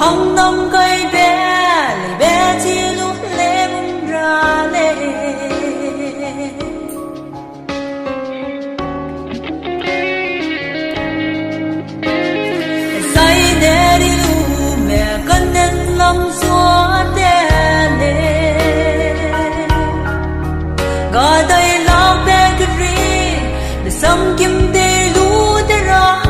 Hong nông cây bé lấy bé chi lúc lê bông ra lê say đê đi lu mẹ con nên lòng xóa đê lê gọi đây lòng bé cứ ri để sống kim đê lu đê ra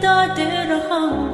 ta để hong